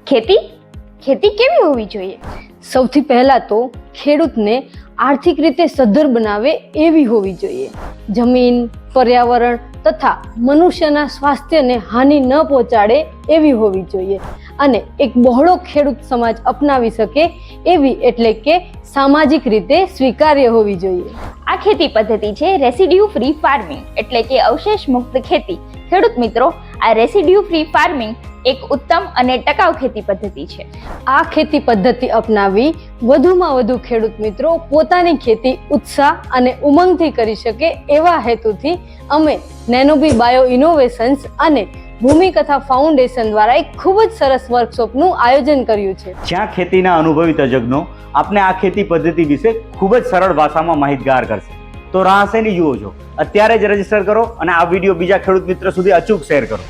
ખેતી ખેતી કેવી હોવી જોઈએ? સૌથી પહેલા તો ખેડૂતને આર્થિક રીતે સદ્ધર બનાવે એવી હોવી જોઈએ. જમીન, પર્યાવરણ તથા મનુષ્યના સ્વાસ્થ્યને હાનિ ન પહોંચાડે એવી હોવી જોઈએ અને એક બહોળો ખેડૂત સમાજ અપનાવી શકે એવી એટલે કે સામાજિક રીતે સ્વીકાર્ય હોવી જોઈએ. આ ખેતી પદ્ધતિ છે રેસિડ્યુ ફ્રી ફાર્મિંગ એટલે કે અવશેષ મુક્ત ખેતી. ખેડૂત મિત્રો, આ રેસિડ્યુ ફ્રી ફાર્મિંગ એક ઉત્તમ અને ટકાઉ ખેતી પદ્ધતિ છે. આ ખેતી પદ્ધતિ અપનાવી વધુમાં વધુ ખેડૂત મિત્રો પોતાની ખેતી ઉત્સાહ અને ઉમંગથી કરી શકે એવા હેતુથી અમે નેનોબી બાયો ઇનોવેશન્સ અને ભૂમિકથા ફાઉન્ડેશન દ્વારા એક ખૂબ જ સરસ વર્કશોપનું આયોજન કર્યું છે, જ્યાં ખેતીના અનુભવી તજજ્ઞો આપને આ ખેતી પદ્ધતિ વિશે ખૂબ જ સરળ ભાષામાં માહિતગાર કરશે. તો રાહ શેની જુઓ છો? અત્યારે જ રજીસ્ટર કરો અને આ વિડીયો બીજા ખેડૂત મિત્રો સુધી અચૂક શેર કરો.